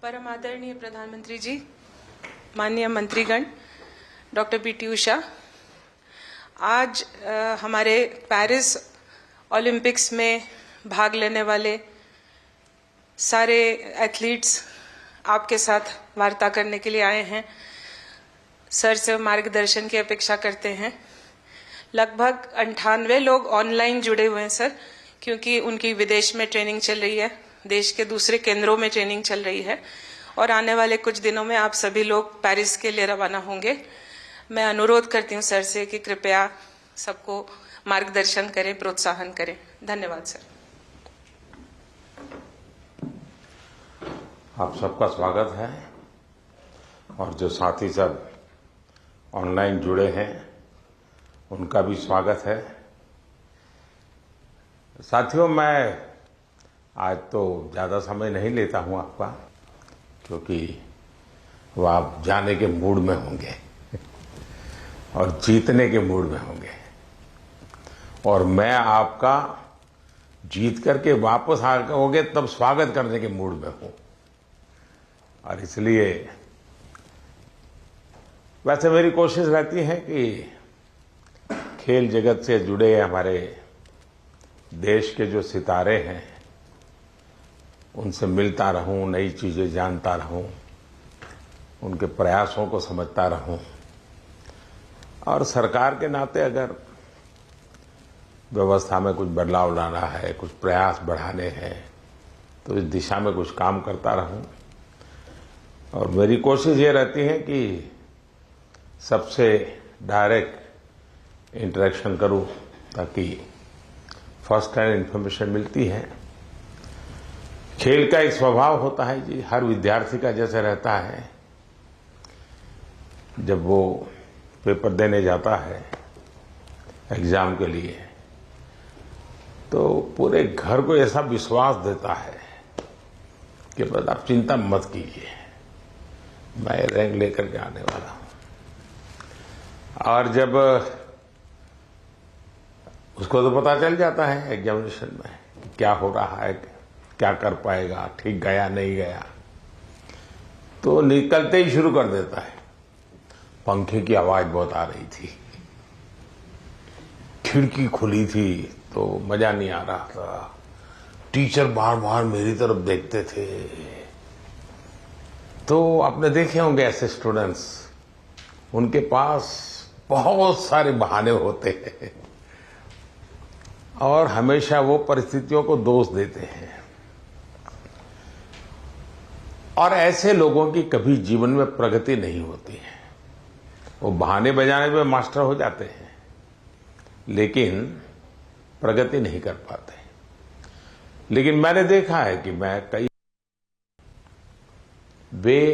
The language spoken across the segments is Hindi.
परम आदरणीय प्रधानमंत्री जी, माननीय मंत्रीगण, डॉक्टर पीटी उषा, आज हमारे पेरिस ओलंपिक्स में भाग लेने वाले सारे एथलीट्स आपके साथ वार्ता करने के लिए आए हैं। सर से मार्गदर्शन की अपेक्षा करते हैं। लगभग 98 लोग ऑनलाइन जुड़े हुए हैं सर, क्योंकि उनकी विदेश में ट्रेनिंग चल रही है, देश के दूसरे केंद्रों में ट्रेनिंग चल रही है और आने वाले कुछ दिनों में आप सभी लोग पेरिस के लिए रवाना होंगे। मैं अनुरोध करती हूँ सर से कि कृपया सबको मार्गदर्शन करें, प्रोत्साहन करें। धन्यवाद सर। आप सबका स्वागत है और जो साथी सब ऑनलाइन जुड़े हैं उनका भी स्वागत है। साथियों, मैं आज तो ज़्यादा समय नहीं लेता हूं आपका, क्योंकि वो आप जाने के मूड में होंगे और जीतने के मूड में होंगे और मैं आपका जीत करके वापस आओगे तब स्वागत करने के मूड में हूं। और इसलिए वैसे मेरी कोशिश रहती है कि खेल जगत से जुड़े हमारे देश के जो सितारे हैं उनसे मिलता रहूं, नई चीजें जानता रहूं, उनके प्रयासों को समझता रहूं और सरकार के नाते अगर व्यवस्था में कुछ बदलाव लाना है, कुछ प्रयास बढ़ाने हैं तो इस दिशा में कुछ काम करता रहूं। और मेरी कोशिश ये रहती है कि सबसे डायरेक्ट इंटरेक्शन करूं, ताकि फर्स्ट हैंड इन्फॉर्मेशन मिलती है। खेल का एक स्वभाव होता है जी, हर विद्यार्थी का जैसे रहता है, जब वो पेपर देने जाता है एग्जाम के लिए तो पूरे घर को ऐसा विश्वास देता है कि बस आप चिंता मत कीजिए, मैं रैंक लेकर के आने वाला हूं। और जब उसको तो पता चल जाता है एग्जामिनेशन में कि क्या हो रहा है, क्या कर पाएगा, ठीक गया नहीं गया, तो निकलते ही शुरू कर देता है। पंखे की आवाज बहुत आ रही थी, खिड़की खुली थी तो मजा नहीं आ रहा था, टीचर बार बार मेरी तरफ देखते थे। तो आपने देखे होंगे ऐसे स्टूडेंट्स, उनके पास बहुत सारे बहाने होते हैं और हमेशा वो परिस्थितियों को दोष देते हैं और ऐसे लोगों की कभी जीवन में प्रगति नहीं होती है। वो बहाने बजाने में मास्टर हो जाते हैं लेकिन प्रगति नहीं कर पाते। लेकिन मैंने देखा है कि वे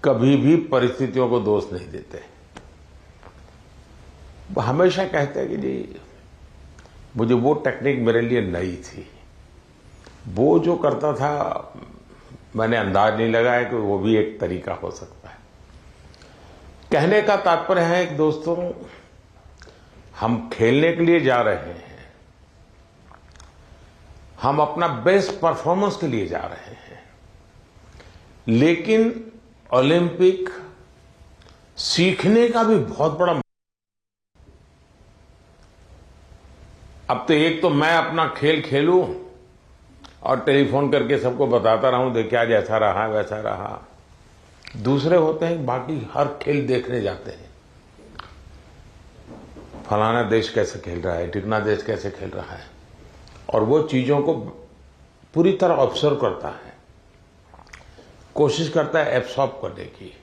कभी भी परिस्थितियों को दोष नहीं देते। वो हमेशा कहते हैं कि जी मुझे वो टेक्निक मेरे लिए नई थी, वो जो करता था मैंने अंदाज नहीं लगाया कि वो भी एक तरीका हो सकता है। कहने का तात्पर्य है कि दोस्तों, हम खेलने के लिए जा रहे हैं, हम अपना बेस्ट परफॉर्मेंस के लिए जा रहे हैं, लेकिन ओलंपिक सीखने का भी बहुत बड़ा। अब तो एक तो मैं अपना खेल खेलूं और टेलीफोन करके सबको बताता रहूं, देखिए आज ऐसा रहा वैसा रहा। दूसरे होते हैं बाकी हर खेल देखने जाते हैं, फलाना देश कैसे खेल रहा है, ढिकना देश कैसे खेल रहा है, और वो चीजों को पूरी तरह ऑब्जर्व करता है, कोशिश करता है एब्सॉर्ब करने की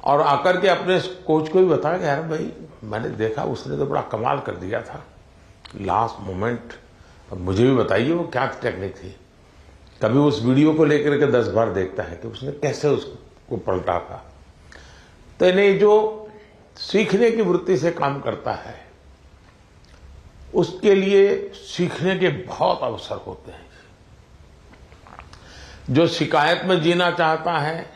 और आकर के अपने कोच को भी बताया कि यार भाई मैंने देखा उसने तो बड़ा कमाल कर दिया था लास्ट मोमेंट, अब मुझे भी बताइए वो क्या टेक्निक थी। कभी उस वीडियो को लेकर के 10 बार देखता है कि उसने कैसे उसको पलटा था। तो इन्हें जो सीखने की वृत्ति से काम करता है उसके लिए सीखने के बहुत अवसर होते हैं। जो शिकायत में जीना चाहता है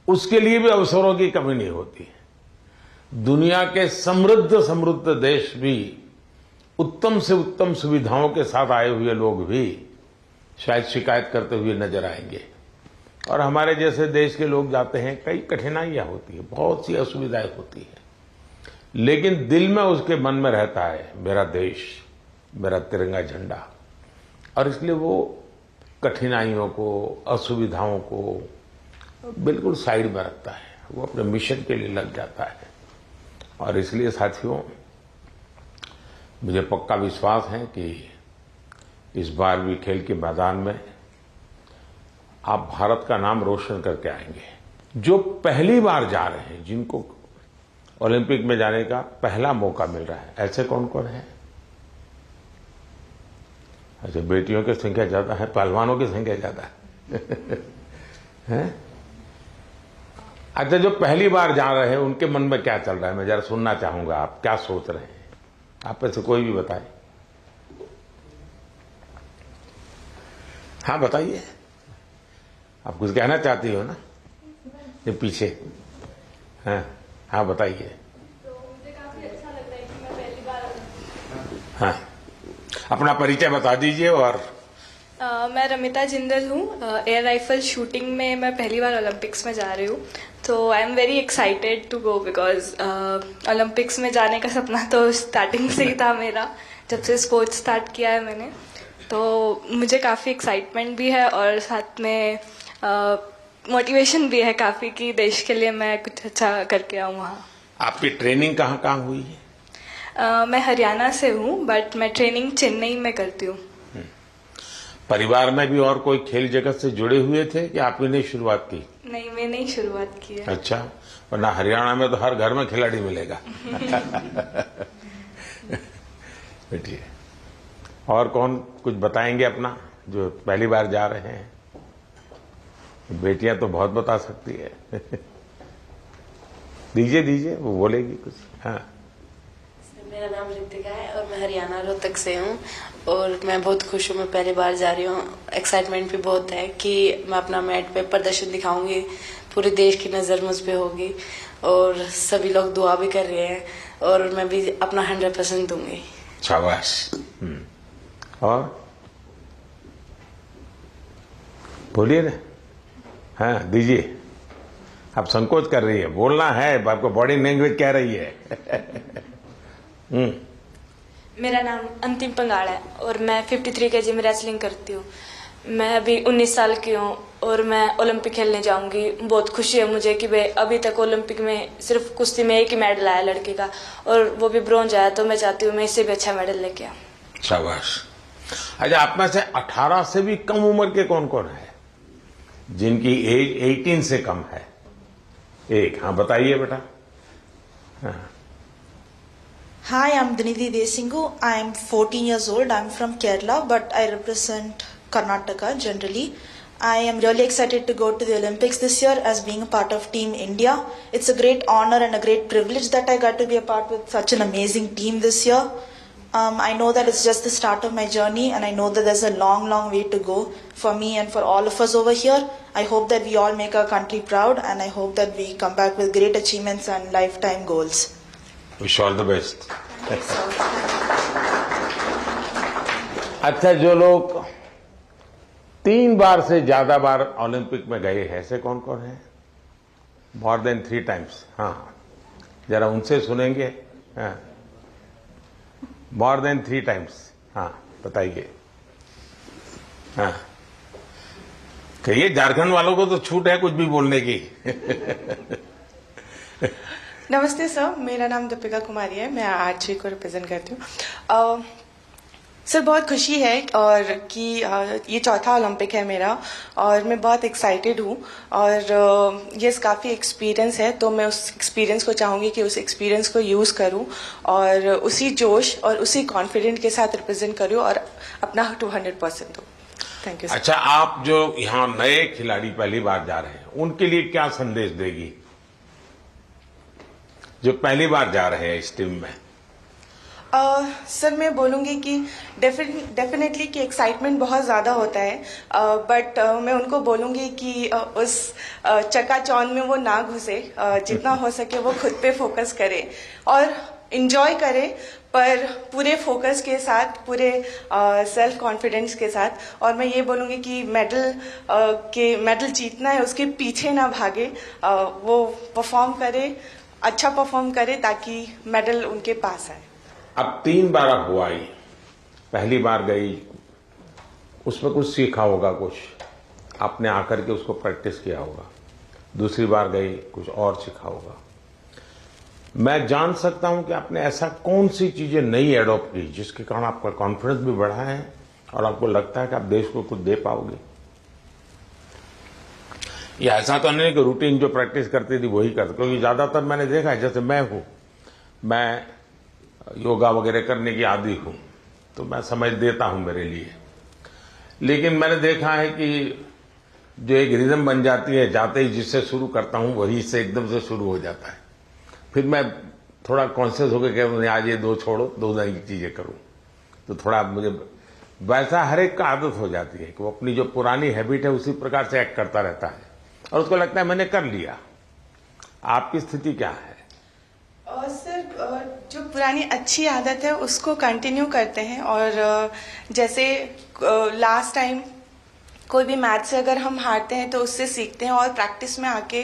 उसके लिए भी अवसरों की कमी नहीं होती है। दुनिया के समृद्ध समृद्ध देश भी, उत्तम से उत्तम सुविधाओं के साथ आए हुए लोग भी शायद शिकायत करते हुए नजर आएंगे, और हमारे जैसे देश के लोग जाते हैं, कई कठिनाइयां होती है, बहुत सी असुविधाएं होती है, लेकिन दिल में उसके मन में रहता है मेरा देश, मेरा तिरंगा झंडा, और इसलिए वो कठिनाइयों को, असुविधाओं को बिल्कुल साइड में रखता है, वो अपने मिशन के लिए लग जाता है। और इसलिए साथियों, मुझे पक्का विश्वास है कि इस बार भी खेल के मैदान में आप भारत का नाम रोशन करके आएंगे। जो पहली बार जा रहे हैं, जिनको ओलंपिक में जाने का पहला मौका मिल रहा है, ऐसे कौन कौन है? अच्छा, बेटियों की संख्या ज्यादा है, पहलवानों की संख्या ज्यादा है? अच्छा, जो पहली बार जा रहे हैं उनके मन में क्या चल रहा है, मैं जरा सुनना चाहूंगा, आप क्या सोच रहे हैं? आप में से कोई भी बताए। हाँ बताइए, आप कुछ कहना चाहती हो ना? ये पीछे, हाँ हाँ बताइए। तो मुझे काफी अच्छा लग रहा है कि मैं पहली बार हाँ, अपना परिचय बता दीजिए। और मैं रमिता जिंदल हूँ। एयर राइफल शूटिंग में मैं पहली बार ओलंपिक्स में जा रही हूँ, तो I am very excited to go because Olympics में जाने का सपना तो स्टार्टिंग से ही था मेरा, जब से स्पोर्ट्स स्टार्ट किया है मैंने। तो मुझे काफ़ी एक्साइटमेंट भी है और साथ में मोटिवेशन भी है काफ़ी कि देश के लिए मैं कुछ अच्छा करके आऊँ वहाँ। आपकी ट्रेनिंग कहाँ कहाँ हुई है? मैं हरियाणा से हूँ, बट मैं ट्रेनिंग चेन्नई में करती हूँ। परिवार में भी और कोई खेल जगत से जुड़े हुए थे कि आप ही ने शुरुआत की? नहीं, मैंने ही शुरुआत की है। अच्छा, वरना हरियाणा में तो हर घर में खिलाड़ी मिलेगा। बैठिए। और कौन कुछ बताएंगे अपना, जो पहली बार जा रहे हैं? बेटियां तो बहुत बता सकती है। दीजिए, वो बोलेगी कुछ। हाँ, मेरा नाम ऋतिका है और मैं हरियाणा रोहतक से हूँ और मैं बहुत खुश हूँ, मैं पहली बार जा रही हूँ। एक्साइटमेंट भी बहुत है कि मैं अपना मैट पे प्रदर्शन दिखाऊंगी, पूरे देश की नज़र मुझ पे होगी और सभी लोग दुआ भी कर रहे हैं और मैं भी अपना 100% दूंगी। शाबाश। और बोलिए ना। हाँ दीजिए, आप संकोच कर रही है, बोलना है, आपको बॉडी लैंग्वेज कह रही है। मेरा नाम अंतिम पंगाड़ है और मैं 53 kg में रेसलिंग करती हूँ। मैं अभी 19 साल की हूँ और मैं ओलंपिक खेलने जाऊंगी। बहुत खुशी है मुझे कि भाई अभी तक ओलंपिक में सिर्फ कुश्ती में एक ही मेडल आया लड़के का, और वो भी ब्रॉन्ज आया, तो मैं चाहती हूँ मैं इससे भी अच्छा मेडल लेके आऊँ। शाबाश। अच्छा, आप में से 18 से भी कम उम्र के कौन कौन है जिनकी एज 18 से कम है? एक, हाँ बताइए बेटा। हाँ। Hi, I'm Dinidhi Desingu. I'm 14 years old. I'm from Kerala, but I represent Karnataka generally. I am really excited to go to the Olympics this year as being a part of Team India. It's a great honor and a great privilege that I got to be a part with such an amazing team this year. I know that it's just the start of my journey, and I know that there's a long, long way to go for me and for all of us over here. I hope that we all make our country proud, and I hope that we come back with great achievements and lifetime goals. Wish all the best. अच्छा, जो लोग 3 बार से ज्यादा बार ओलंपिक में गए हैं, ऐसे कौन कौन है? More than 3 times। हाँ, जरा उनसे सुनेंगे। हाँ, मोर देन 3 times। हाँ बताइए। हाँ, कहिए, झारखंड वालों को तो छूट है कुछ भी बोलने की। नमस्ते सर, मेरा नाम दीपिका कुमारी है, मैं आर्चरी को रिप्रेजेंट करती हूँ। सर बहुत खुशी है और कि ये चौथा ओलंपिक है मेरा और मैं बहुत एक्साइटेड हूँ और ये काफ़ी एक्सपीरियंस है, तो मैं उस एक्सपीरियंस को चाहूँगी कि उस एक्सपीरियंस को यूज़ करूँ और उसी जोश और उसी कॉन्फिडेंट के साथ रिप्रेजेंट करूँ और अपना 200% दूँ। Thank you. अच्छा, आप जो यहाँ नए खिलाड़ी पहली बार जा रहे हैं, उनके लिए क्या संदेश देगी, जो पहली बार जा रहे हैं इस टीम में? सर मैं बोलूँगी कि डेफिनेटली कि एक्साइटमेंट बहुत ज़्यादा होता है, बट मैं उनको बोलूँगी कि उस चकाचौंध में वो ना घुसे, जितना हो सके वो खुद पे फोकस करे और इंजॉय करे, पर पूरे फोकस के साथ, पूरे सेल्फ कॉन्फिडेंस के साथ। और मैं ये बोलूँगी कि मेडल जीतना है, उसके पीछे ना भागे, वो परफॉर्म करे, अच्छा परफॉर्म करे ताकि मेडल उनके पास आए। अब 3 बार हुआ ही, पहली बार गई, उसमें कुछ सीखा होगा, कुछ आपने आकर के उसको प्रैक्टिस किया होगा। दूसरी बार गई, कुछ और सीखा होगा। मैं जान सकता हूं कि आपने ऐसा कौन सी चीजें नई एडॉप्ट की जिसके कारण आपका कॉन्फिडेंस भी बढ़ा है और आपको लगता है कि आप देश को कुछ दे पाओगे? ये ऐसा तो नहीं कि रूटीन जो प्रैक्टिस करती थी वही करते, क्योंकि ज्यादातर मैंने देखा है, जैसे मैं योगा वगैरह करने की आदी हूं, तो मैं समझ देता हूं मेरे लिए। लेकिन मैंने देखा है कि जो एक रिदम बन जाती है, जाते ही जिससे शुरू करता हूं वही से एकदम से शुरू हो जाता है। फिर मैं थोड़ा कॉन्शियस होकर कहूँ आज ये 2 छोड़ो, 2 नई चीजें करूं, तो थोड़ा मुझे वैसा हर एक का आदत हो जाती है कि वो अपनी जो पुरानी हैबिट है उसी प्रकार से एक्ट करता रहता है और उसको लगता है मैंने कर लिया। आपकी स्थिति क्या है? सर, जो पुरानी अच्छी आदत है उसको कंटिन्यू करते हैं। और जैसे लास्ट टाइम कोई भी मैच से अगर हम हारते हैं तो उससे सीखते हैं और प्रैक्टिस में आके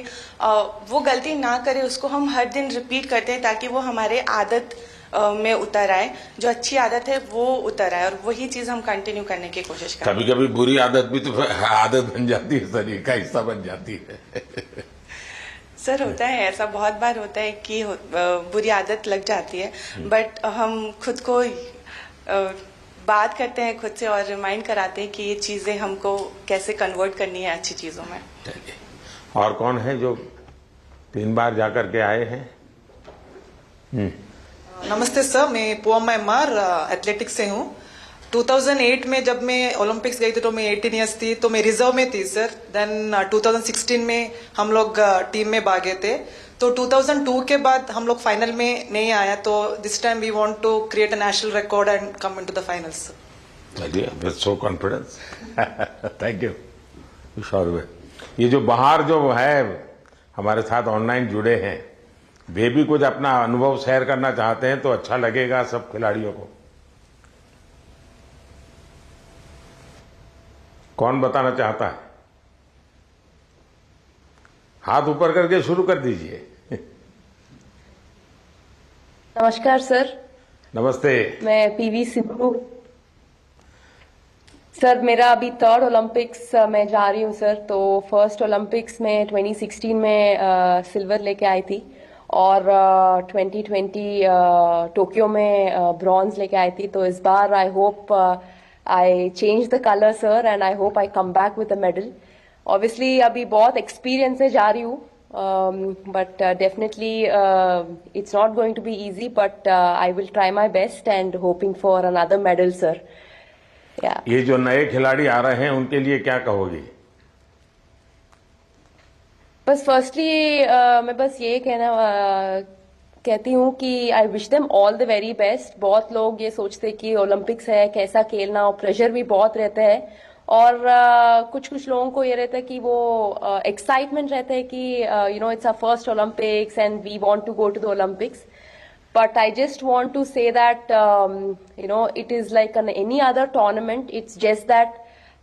वो गलती ना करें, उसको हम हर दिन रिपीट करते हैं ताकि वो हमारे आदत में उतर आए, जो अच्छी आदत है वो उतर आए, और वही चीज हम कंटिन्यू करने की कोशिश करते हैं। कभी कभी बुरी आदत भी तो आदत बन जाती है, शरीर का हिस्सा बन जाती है। सर, होता है ऐसा, बहुत बार होता है कि बुरी आदत लग जाती है, बट हम खुद को बात करते हैं खुद से और रिमाइंड कराते हैं कि ये चीजें हमको कैसे कन्वर्ट करनी है अच्छी चीजों में। और कौन है जो 3 बार जाकर के आए हैं? नमस्ते सर, मैं पोअम एमआर एथलेटिक्स से हूँ। 2008 में जब मैं ओलंपिक्स गई थी तो मैं 18 ईयर्स थी, तो मैं रिजर्व में थी सर। देन 2016 में हम लोग टीम में भागे थे, तो 2002 के बाद हम लोग फाइनल में नहीं आया, तो this time we want to create a national record and come into the finals. चलिए, with so confidence. Thank you. Sure. ये जो बाहर जो है हमारे साथ ऑनलाइन जुड़े हैं, वे भी कुछ अपना अनुभव शेयर करना चाहते हैं तो अच्छा लगेगा सब खिलाड़ियों को। कौन बताना चाहता है? हाथ ऊपर करके शुरू कर दीजिए। नमस्कार सर। नमस्ते। मैं पीवी सिंधु। सर, मेरा अभी 3rd ओलंपिक्स में जा रही हूँ सर। तो फर्स्ट ओलंपिक्स में 2016 में सिल्वर लेके आई थी और 2020 टोक्यो में ब्रॉन्ज लेके आई थी। तो इस बार I hope I change the colour sir and I hope I come back with a medal. Obviously अभी बहुत एक्सपीरियंस से जा रही हूँ, but definitely it's not going to be easy, but I will try my best and hoping for another medal sir. Yeah. ये जो नए खिलाड़ी आ रहे हैं उनके लिए क्या कहोगी? बस फर्स्टली मैं बस ये कहती हूँ कि आई wish them all the very best. बहुत लोग ये सोचते कि ओलंपिक्स है कैसा खेलना, और प्रेशर भी बहुत रहता है, और कुछ लोगों को ये रहता है कि वो एक्साइटमेंट रहता है कि you know it's our first Olympics and we want to go to the Olympics. But I just want to say that you know it is like any other tournament. It's just that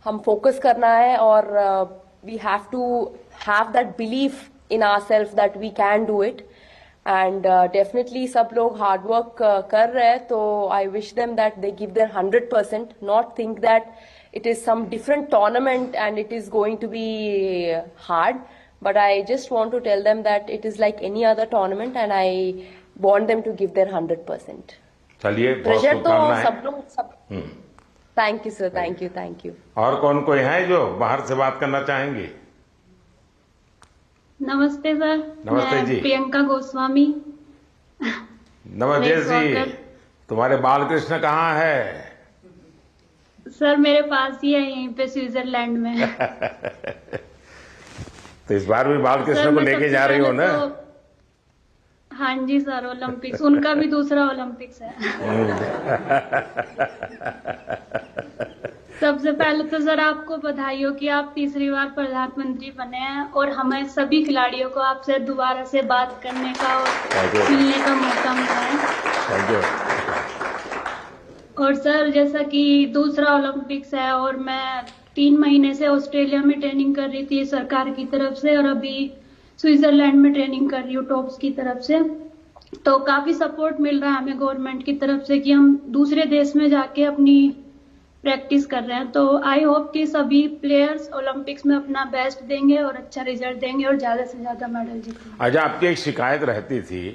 हम फोकस करना है और we have to have that belief in ourselves that we can do it. And definitely सब लोग हार्ड वर्क कर रहे हैं, तो I wish them that they give their 100%, not think that it is some different tournament and it is going to be hard, but I just want to tell them that it is like any other tournament and I want them to give their 100%. चलिए, बहुत प्रेशर तो शुभकामनाएं। सब लोग सब thank you sir, thank you. और कौन कोई है जो बाहर से बात करना चाहेंगे? नमस्ते सर। नमस्ते मैं जी। प्रियंका गोस्वामी। नमस्ते जी। तुम्हारे बाल कृष्ण कहाँ है? सर मेरे पास ही है, यहीं पे स्विट्जरलैंड में। तो इस बार भी बाल कृष्ण को लेके जा रही हो ना? हाँ जी सर, ओलंपिक्स उनका भी दूसरा ओलंपिक्स है। सबसे पहले तो सर आपको बधाई हो कि आप तीसरी बार प्रधानमंत्री बने हैं और हमें सभी खिलाड़ियों को आपसे दोबारा से बात करने का और मिलने का मौका मिला है। Thank you. और सर जैसा कि दूसरा ओलंपिक्स है और मैं 3 महीने से ऑस्ट्रेलिया में ट्रेनिंग कर रही थी सरकार की तरफ से और अभी स्विट्जरलैंड में ट्रेनिंग कर रही हूँ टॉप्स की तरफ से, तो काफी सपोर्ट मिल रहा है हमें गवर्नमेंट की तरफ से कि हम दूसरे देश में जाके अपनी प्रैक्टिस कर रहे हैं। तो आई होप कि सभी प्लेयर्स ओलंपिक्स में अपना बेस्ट देंगे और अच्छा रिजल्ट देंगे और ज्यादा से ज्यादा मेडल जीतेंगे। अच्छा, आपकी एक शिकायत रहती थी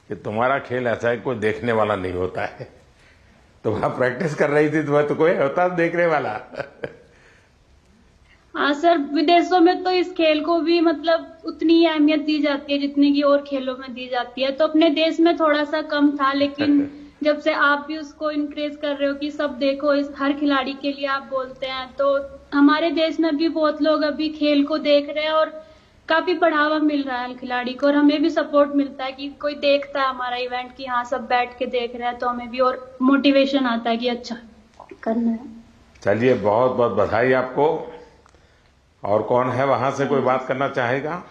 कि तुम्हारा खेल ऐसा है कोई देखने वाला नहीं होता है। तुम वहां प्रैक्टिस कर रही थी तो कोई होता देखने वाला? हाँ सर, विदेशों में तो इस खेल को भी मतलब उतनी ही अहमियत दी जाती है जितनी की और खेलों में दी जाती है, तो अपने देश में थोड़ा सा कम था, लेकिन जब से आप भी उसको इनक्रेज कर रहे हो कि सब देखो, इस हर खिलाड़ी के लिए आप बोलते हैं, तो हमारे देश में भी बहुत लोग अभी खेल को देख रहे हैं और काफी बढ़ावा मिल रहा है खिलाड़ी को और हमें भी सपोर्ट मिलता है कि कोई देखता है हमारा इवेंट कि हाँ सब बैठ के देख रहे हैं, तो हमें भी और मोटिवेशन आता है कि अच्छा करना है। चलिए, बहुत बहुत बधाई आपको। और कौन है वहां से कोई बात करना चाहेगा?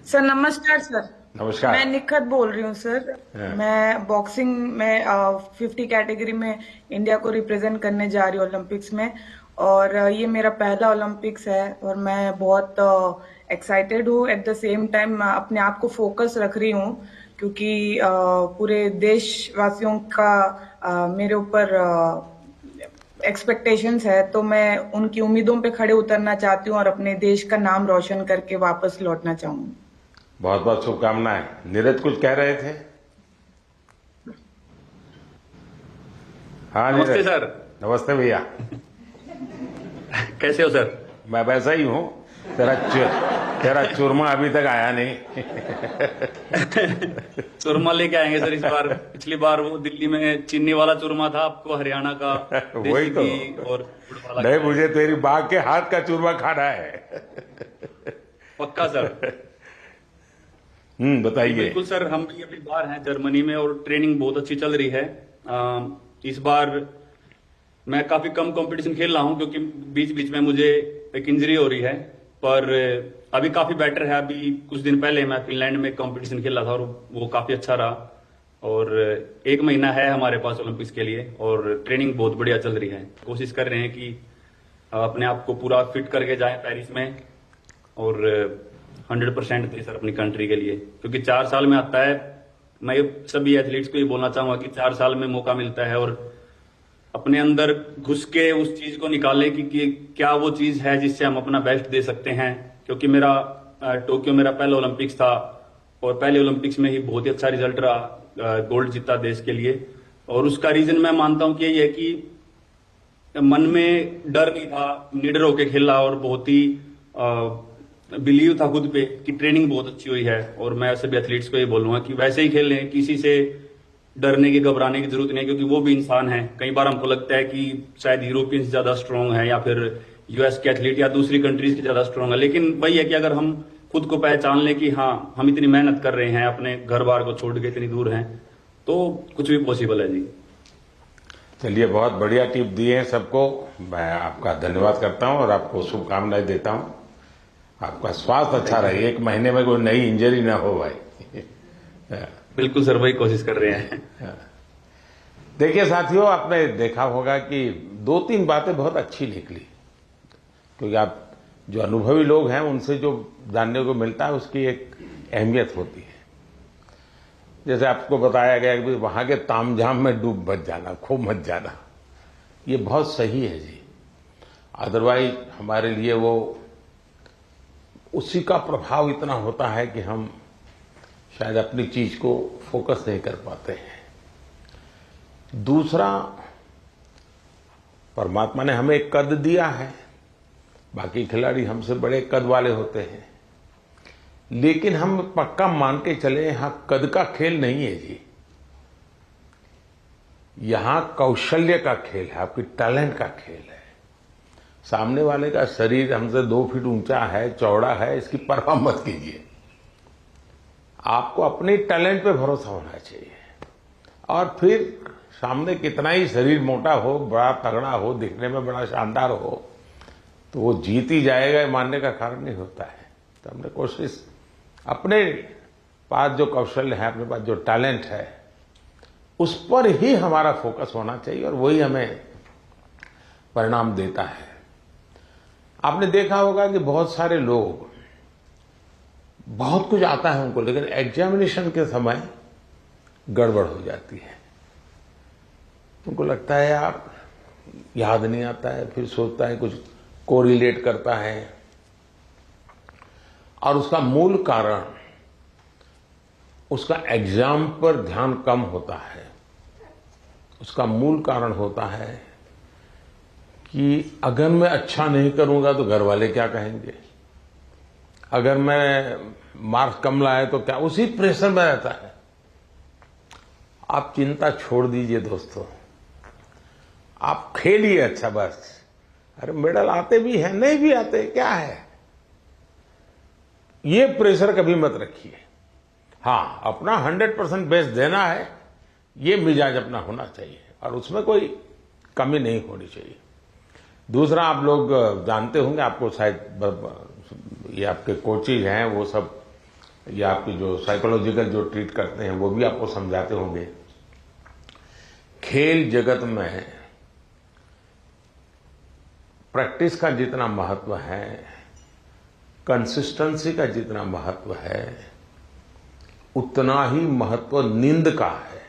सर नमस्कार। सर नमस्कार। मैं निखत बोल रही हूँ सर। मैं बॉक्सिंग में 50 कैटेगरी में इंडिया को रिप्रेजेंट करने जा रही हूँ ओलंपिक्स में, और ये मेरा पहला ओलंपिक्स है और मैं बहुत एक्साइटेड हूँ। एट द सेम टाइम अपने आप को फोकस रख रही हूँ क्योंकि पूरे देशवासियों का मेरे ऊपर एक्सपेक्टेशंस है, तो मैं उनकी उम्मीदों पे खड़े उतरना चाहती हूँ और अपने देश का नाम रोशन करके वापस लौटना चाहूंगी। बहुत बहुत शुभकामनाएं। नीरज कुछ कह रहे थे? हाँ नमस्ते नीरज। सर। नमस्ते भैया। कैसे हो सर? मैं वैसा ही हूँ। तेरा चूरमा अभी तक आया नहीं। चूरमा लेके आएंगे सर इस बार। पिछली बार वो दिल्ली में चीनी वाला चूरमा था, आपको हरियाणा का वही तो। और नहीं, मुझे तेरी बाघ के हाथ का चूरमा खाना है। पक्का सर। बताइए। बिल्कुल सर, हम भी अभी बाहर हैं जर्मनी में और ट्रेनिंग बहुत अच्छी चल रही है। इस बार मैं काफी कम कंपटीशन खेल रहा हूं क्योंकि बीच बीच में मुझे एक इंजरी हो रही है, पर अभी काफी बेटर है। अभी कुछ दिन पहले मैं फिनलैंड में कंपटीशन खेल रहा था और वो काफी अच्छा रहा, और 1 महीना है हमारे पास ओलंपिक्स के लिए और ट्रेनिंग बहुत बढ़िया चल रही है। कोशिश कर रहे हैं कि अपने आप को पूरा फिट करके जाएं पेरिस में और 100% दें सर अपनी कंट्री के लिए, क्योंकि 4 साल में आता है। मैं सभी एथलीट्स को ये बोलना चाहूंगा कि 4 साल में मौका मिलता है और अपने अंदर घुस के उस चीज को निकालें कि क्या वो चीज है जिससे हम अपना बेस्ट दे सकते हैं। क्योंकि मेरा टोक्यो मेरा पहला ओलंपिक्स था और पहले ओलंपिक्स में ही बहुत ही अच्छा रिजल्ट रहा, गोल्ड जीता देश के लिए। और उसका रीजन मैं मानता हूं कि यही है कि मन में डर नहीं था, निडर होके खेला और बहुत ही बिलीव था खुद पे कि ट्रेनिंग बहुत अच्छी हुई है। और मैं सभी एथलीट्स को ये बोलूंगा कि वैसे ही खेलें, किसी से डरने की घबराने की जरूरत नहीं है, क्योंकि वो भी इंसान है। कई बार हमको लगता है कि शायद यूरोपियंस ज्यादा स्ट्रांग है या फिर यूएस के एथलीट या दूसरी कंट्रीज के ज्यादा स्ट्रांग है, लेकिन वही है कि अगर हम खुद को पहचान लें कि हाँ हम इतनी मेहनत कर रहे हैं, अपने घर बार को छोड़ के इतनी दूर हैं, तो कुछ भी पॉसिबल है जी। चलिए, बहुत बढ़िया टिप दिए हैं सबको। मैं आपका धन्यवाद करता हूं और आपको शुभकामनाएं देता हूं। आपका स्वास्थ्य अच्छा रहे, 1 महीने में कोई नई इंजरी ना हो भाई। बिल्कुल सर, वही कोशिश कर रहे हैं। देखिए साथियों, आपने देखा होगा कि 2-3 बातें बहुत अच्छी निकली, क्योंकि आप जो अनुभवी लोग हैं उनसे जो जानने को मिलता है उसकी एक अहमियत होती है। जैसे आपको बताया गया कि वहां के तामझाम में डूब मत जाना, खूब मत जाना, ये बहुत सही है जी। अदरवाइज हमारे लिए वो उसी का प्रभाव इतना होता है कि हम शायद अपनी चीज को फोकस नहीं कर पाते हैं। दूसरा, परमात्मा ने हमें एक कद दिया है, बाकी खिलाड़ी हमसे बड़े कद वाले होते हैं, लेकिन हम पक्का मान के चले यहां कद का खेल नहीं है जी। यहां कौशल्य का खेल है, आपकी टैलेंट का खेल है। सामने वाले का शरीर हमसे 2 फीट ऊंचा है, चौड़ा है, इसकी परवाह मत कीजिए। आपको अपने टैलेंट पे भरोसा होना चाहिए, और फिर सामने कितना ही शरीर मोटा हो, बड़ा तगड़ा हो, दिखने में बड़ा शानदार हो, तो वो जीत ही जाएगा मानने का कारण नहीं होता है। तो हमने कोशिश, अपने पास जो कौशल्य है, अपने पास जो टैलेंट है, उस पर ही हमारा फोकस होना चाहिए और वही हमें परिणाम देता है। आपने देखा होगा कि बहुत सारे लोग, बहुत कुछ आता है उनको, लेकिन एग्जामिनेशन के समय गड़बड़ हो जाती है। उनको लगता है यार याद नहीं आता है, फिर सोचता है कुछ कोरिलेट करता है, और उसका मूल कारण उसका एग्जाम पर ध्यान कम होता है। उसका मूल कारण होता है कि अगर मैं अच्छा नहीं करूंगा तो घर वाले क्या कहेंगे, अगर मैं मार्क्स कम लाए तो क्या, उसी प्रेशर में रहता है। आप चिंता छोड़ दीजिए दोस्तों, आप खेलिए अच्छा बस। अरे मेडल आते भी हैं, नहीं भी आते, क्या है, ये प्रेशर कभी मत रखिए। हाँ, अपना 100% बेस्ट देना है, ये मिजाज अपना होना चाहिए और उसमें कोई कमी नहीं होनी चाहिए। दूसरा, आप लोग जानते होंगे, आपको शायद ये आपके कोचेज हैं वो सब, ये आपकी जो साइकोलॉजिकल जो ट्रीट करते हैं वो भी आपको समझाते होंगे। खेल जगत में प्रैक्टिस का जितना महत्व है, कंसिस्टेंसी का जितना महत्व है, उतना ही महत्व नींद का है।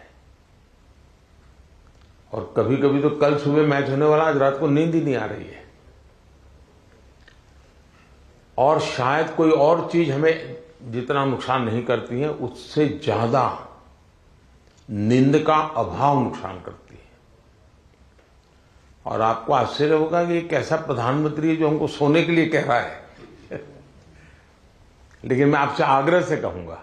और कभी कभी तो कल सुबह मैच होने वाला, आज रात को नींद ही नहीं आ रही है, और शायद कोई और चीज हमें जितना नुकसान नहीं करती है, उससे ज्यादा नींद का अभाव नुकसान करती है। और आपको आश्चर्य होगा कि एक ऐसा प्रधानमंत्री है जो हमको सोने के लिए कह रहा है लेकिन मैं आपसे आग्रह से कहूंगा,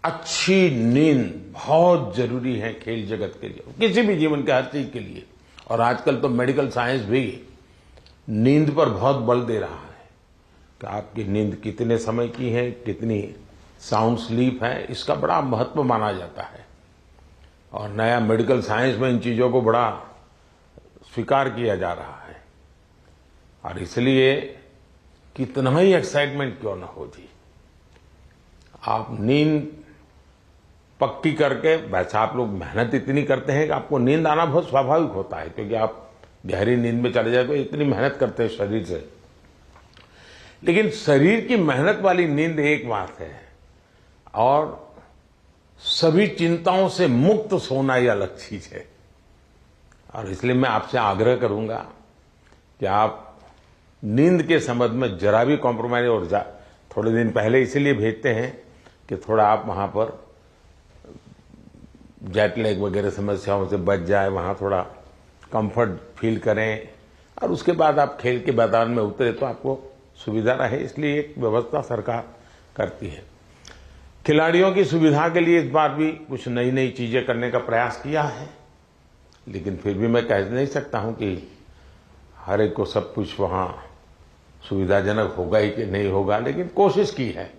अच्छी नींद बहुत जरूरी है खेल जगत के लिए, किसी भी जीवन के हर चीज के लिए। और आजकल तो मेडिकल साइंस भी नींद पर बहुत बल दे रहा है कि आपकी नींद कितने समय की है, कितनी साउंड स्लीप है, इसका बड़ा महत्व माना जाता है। और नया मेडिकल साइंस में इन चीजों को बड़ा स्वीकार किया जा रहा है। और इसलिए कितना ही एक्साइटमेंट क्यों ना हो जी, आप नींद पक्की करके, वैसे आप लोग मेहनत इतनी करते हैं कि आपको नींद आना बहुत स्वाभाविक होता है, क्योंकि आप गहरी नींद में चले जाए तो इतनी मेहनत करते हैं शरीर से। लेकिन शरीर की मेहनत वाली नींद एक बात है, और सभी चिंताओं से मुक्त सोना ये अलग चीज है। और इसलिए मैं आपसे आग्रह करूंगा कि आप नींद के संबंध में जरा भी कॉम्प्रोमाइज, और थोड़े दिन पहले इसीलिए भेजते हैं कि थोड़ा आप वहां पर जेट लैग वगैरह समस्याओं से बच जाए, वहां थोड़ा कंफर्ट फील करें, और उसके बाद आप खेल के मैदान में उतरे तो आपको सुविधा रहे, इसलिए एक व्यवस्था सरकार करती है। खिलाड़ियों की सुविधा के लिए इस बार भी कुछ नई नई चीजें करने का प्रयास किया है, लेकिन फिर भी मैं कह नहीं सकता हूं कि हर एक को सब कुछ वहां सुविधाजनक होगा ही कि नहीं होगा, लेकिन कोशिश की है।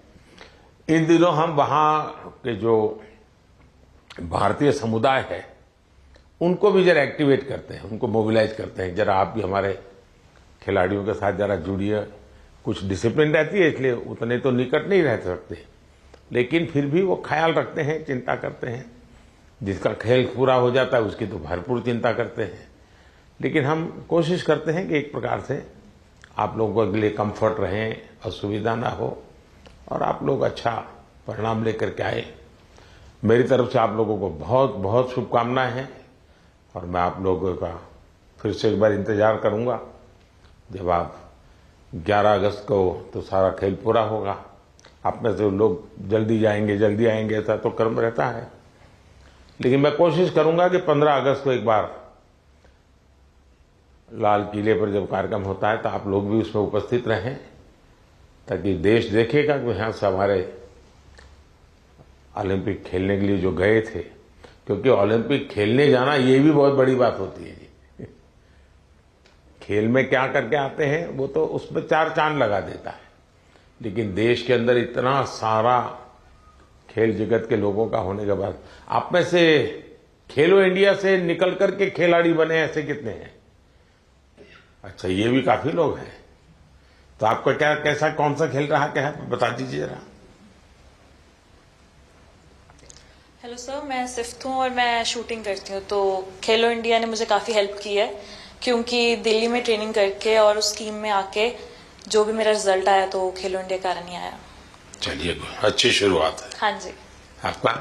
इन दिनों हम वहां के जो भारतीय समुदाय है उनको भी जरा एक्टिवेट करते हैं, उनको मोबिलाइज करते हैं, जरा आप भी हमारे खिलाड़ियों के साथ जरा जुड़िए। कुछ डिसिप्लिन रहती है, इसलिए उतने तो निकट नहीं रह सकते, लेकिन फिर भी वो ख्याल रखते हैं, चिंता करते हैं। जिसका खेल पूरा हो जाता है उसकी तो भरपूर चिंता करते हैं। लेकिन हम कोशिश करते हैं कि एक प्रकार से आप लोगों के लिए कंफर्ट रहें, असुविधा ना हो, और आप लोग अच्छा परिणाम लेकर के आए। मेरी तरफ से आप लोगों को बहुत बहुत शुभकामनाएं हैं, और मैं आप लोगों का फिर से एक बार इंतजार करूंगा जब आप 11 अगस्त को तो सारा खेल पूरा होगा। आप में से लोग जल्दी जाएंगे, जल्दी आएंगे, ऐसा तो क्रम रहता है, लेकिन मैं कोशिश करूंगा कि 15 अगस्त को एक बार लाल किले पर जब कार्यक्रम होता है तो आप लोग भी उसमें उपस्थित रहें, ताकि देश देखेगा कि यहाँ से हमारे ओलंपिक खेलने के लिए जो गए थे, क्योंकि ओलंपिक खेलने जाना ये भी बहुत बड़ी बात होती है जी। खेल में क्या करके आते हैं वो तो उसमें 4 चांद लगा देता है, लेकिन देश के अंदर इतना सारा खेल जगत के लोगों का होने के बाद आप में से खेलो इंडिया से निकल करके खिलाड़ी बने ऐसे कितने हैं? अच्छा, ये भी काफी लोग हैं। तो आपका क्या, कैसा, कौन सा खेल रहा क्या है, बता दीजिए जरा। हेलो सर, मैं सिफ्त हूँ और मैं शूटिंग करती हूँ। तो खेलो इंडिया ने मुझे काफ़ी हेल्प की है, क्योंकि दिल्ली में ट्रेनिंग करके और उस टीम में आके जो भी मेरा रिजल्ट आया तो खेलो इंडिया कारण ही आया। चलिए, अच्छी शुरुआत है। हाँ जी। आपका?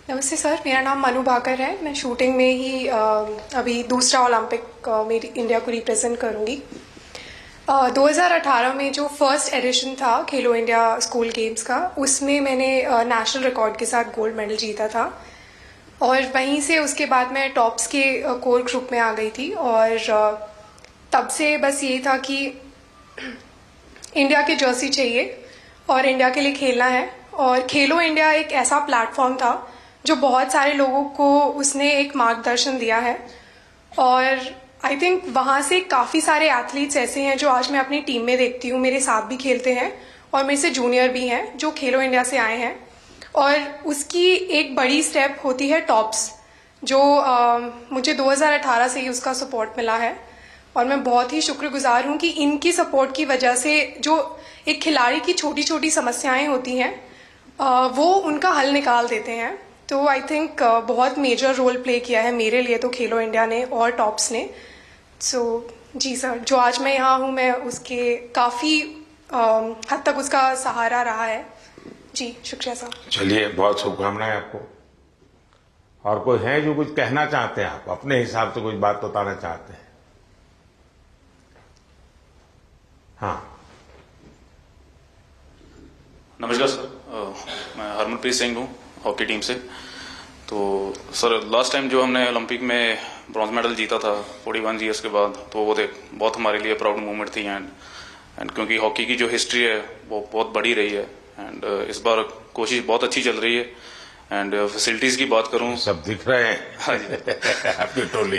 नमस्ते सर, मेरा नाम मनु भाकर है। मैं शूटिंग में ही अभी दूसरा ओलंपिक मेरी इंडिया को रिप्रेजेंट करूंगी। 2018 में जो फर्स्ट एडिशन था खेलो इंडिया स्कूल गेम्स का, उसमें मैंने नेशनल रिकॉर्ड के साथ गोल्ड मेडल जीता था और वहीं से उसके बाद मैं टॉप्स के कोर ग्रुप में आ गई थी। और तब से बस ये था कि इंडिया की जर्सी चाहिए और इंडिया के लिए खेलना है। और खेलो इंडिया एक ऐसा प्लेटफॉर्म था जो बहुत सारे लोगों को उसने एक मार्गदर्शन दिया है और आई थिंक वहाँ से काफ़ी सारे एथलीट्स ऐसे हैं जो आज मैं अपनी टीम में देखती हूँ, मेरे साथ भी खेलते हैं और मेरे से जूनियर भी हैं जो खेलो इंडिया से आए हैं। और उसकी एक बड़ी स्टेप होती है टॉप्स, जो मुझे 2018 से ही उसका सपोर्ट मिला है और मैं बहुत ही शुक्रगुजार हूँ कि इनकी सपोर्ट की वजह से जो एक खिलाड़ी की छोटी छोटी समस्याएं होती हैं वो उनका हल निकाल देते हैं। तो आई थिंक बहुत मेजर रोल प्ले किया है मेरे लिए तो खेलो इंडिया ने और टॉप्स ने। सो जी सर, जो आज मैं यहाँ हूँ मैं उसके काफ़ी हद तक उसका सहारा रहा है। जी शुक्रिया सर। चलिए, बहुत शुभकामनाएं आपको। और कोई है जो कुछ कहना चाहते हैं? आप अपने हिसाब से कुछ बात बताना चाहते हैं? हाँ, नमस्कार सर, मैं हरमनप्रीत सिंह हूँ हॉकी टीम से। तो सर, लास्ट टाइम जो हमने ओलंपिक में ब्रॉन्ज मेडल जीता था 41 ईयर्स के बाद, तो वो बहुत हमारे लिए प्राउड मोमेंट थी। एंड क्योंकि हॉकी की जो हिस्ट्री है वो बहुत बड़ी रही है एंड इस बार कोशिश बहुत अच्छी चल रही है। एंड फैसिलिटीज की बात करूं, सब दिख रहे हैं। हाँ जी आपकी टोली।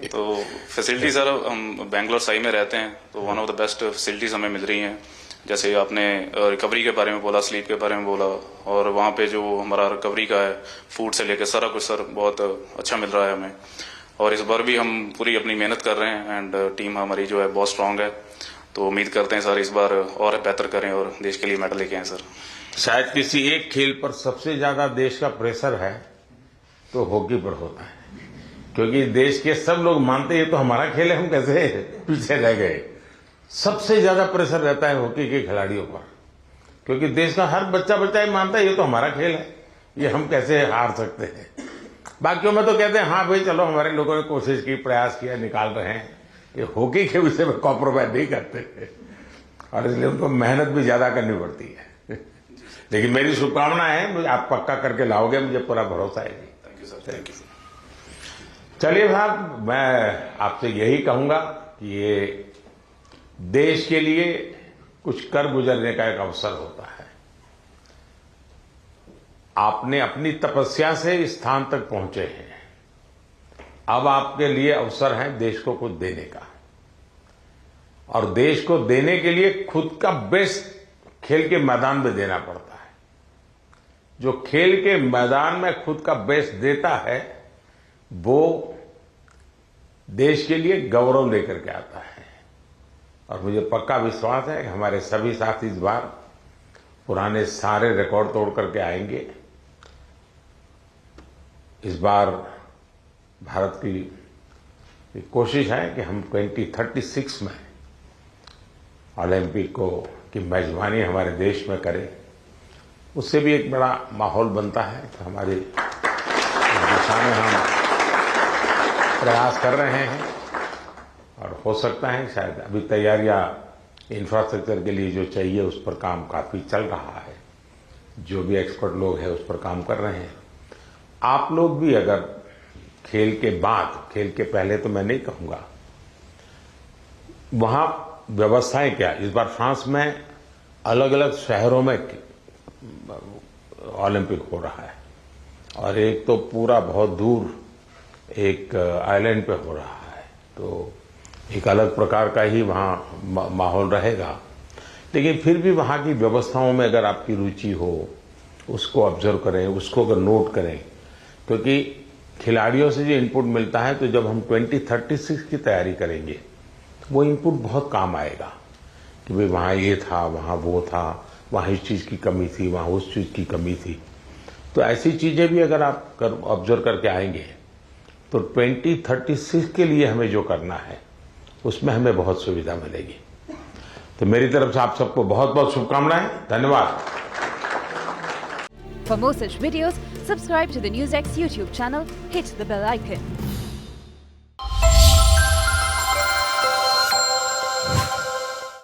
तो फैसिलिटी सर, हम बेंगलोर साई में रहते हैं तो one of the best facilities हमें मिल रही हैं। जैसे आपने रिकवरी के बारे में बोला, स्लीप के बारे में बोला, और वहाँ पे जो हमारा रिकवरी का है, फूड से लेकर सारा कुछ सर बहुत अच्छा मिल रहा है हमें। और इस बार भी हम पूरी अपनी मेहनत कर रहे हैं एंड टीम हमारी जो है बहुत स्ट्रांग है। तो उम्मीद करते हैं सर इस बार और बेहतर करें और देश के लिए मेडल लेके आए सर। शायद किसी एक खेल पर सबसे ज्यादा देश का प्रेशर है तो हॉकी पर होता है, क्योंकि देश के सब लोग मानते हैं ये तो हमारा खेल है, हम कैसे पीछे रह गए। सबसे ज्यादा प्रेशर रहता है हॉकी के खिलाड़ियों पर, क्योंकि देश का हर बच्चा ही मानता है ये तो हमारा खेल है, ये हम कैसे हार सकते हैं। बाकियों में तो कहते हैं हाँ भाई चलो हमारे लोगों ने कोशिश की, प्रयास किया, निकाल रहे हैं। ये हॉकी के विषय में कॉम्प्रोमाइज नहीं करते और इसलिए उनको मेहनत भी ज्यादा करनी पड़ती है। लेकिन मेरी शुभकामना है, आप पक्का करके लाओगे, मुझे पूरा भरोसा है। Thank you sir, thank you. चलिए साहब, मैं आपसे यही कहूंगा कि ये देश के लिए कुछ कर गुजरने का एक अवसर होता है। आपने अपनी तपस्या से इस स्थान तक पहुंचे हैं, अब आपके लिए अवसर है देश को कुछ देने का। और देश को देने के लिए खुद का बेस्ट खेल के मैदान में देना पड़ता है। जो खेल के मैदान में खुद का बेस्ट देता है वो देश के लिए गौरव लेकर के आता है। और मुझे पक्का विश्वास है कि हमारे सभी साथी इस बार पुराने सारे रिकॉर्ड तोड़ करके आएंगे। इस बार भारत की कोशिश है कि हम 2036 में ओलंपिक की मेजबानी हमारे देश में करें। उससे भी एक बड़ा माहौल बनता है कि हमारी दिशा में हम प्रयास कर रहे हैं और हो सकता है शायद अभी तैयारियां इंफ्रास्ट्रक्चर के लिए जो चाहिए उस पर काम काफी चल रहा है। जो भी एक्सपर्ट लोग हैं उस पर काम कर रहे हैं। आप लोग भी अगर खेल के बाद, खेल के पहले तो मैं नहीं कहूंगा, वहां व्यवस्थाएं क्या, इस बार फ्रांस में अलग अलग शहरों में ओलंपिक हो रहा है और एक तो पूरा बहुत दूर एक आइलैंड पे हो रहा है, तो एक अलग प्रकार का ही वहां माहौल रहेगा। लेकिन फिर भी वहां की व्यवस्थाओं में अगर आपकी रुचि हो, उसको ऑब्जर्व करें, उसको अगर नोट करें, क्योंकि खिलाड़ियों से जो इनपुट मिलता है तो जब हम 2036 की तैयारी करेंगे वो इनपुट बहुत काम आएगा कि भाई वहां ये था, वहां वो था, वहाँ इस चीज़ की कमी थी, वहाँ उस चीज़ की कमी थी। तो ऐसी चीज़ें भी अगर आप ऑब्जर्व करके आएंगे तो 2036 के लिए हमें जो करना है उसमें हमें बहुत सुविधा मिलेगी। तो मेरी तरफ से आप सबको बहुत बहुत शुभकामनाएं। धन्यवाद। For more such videos, subscribe to the NewsX YouTube channel, hit the bell icon.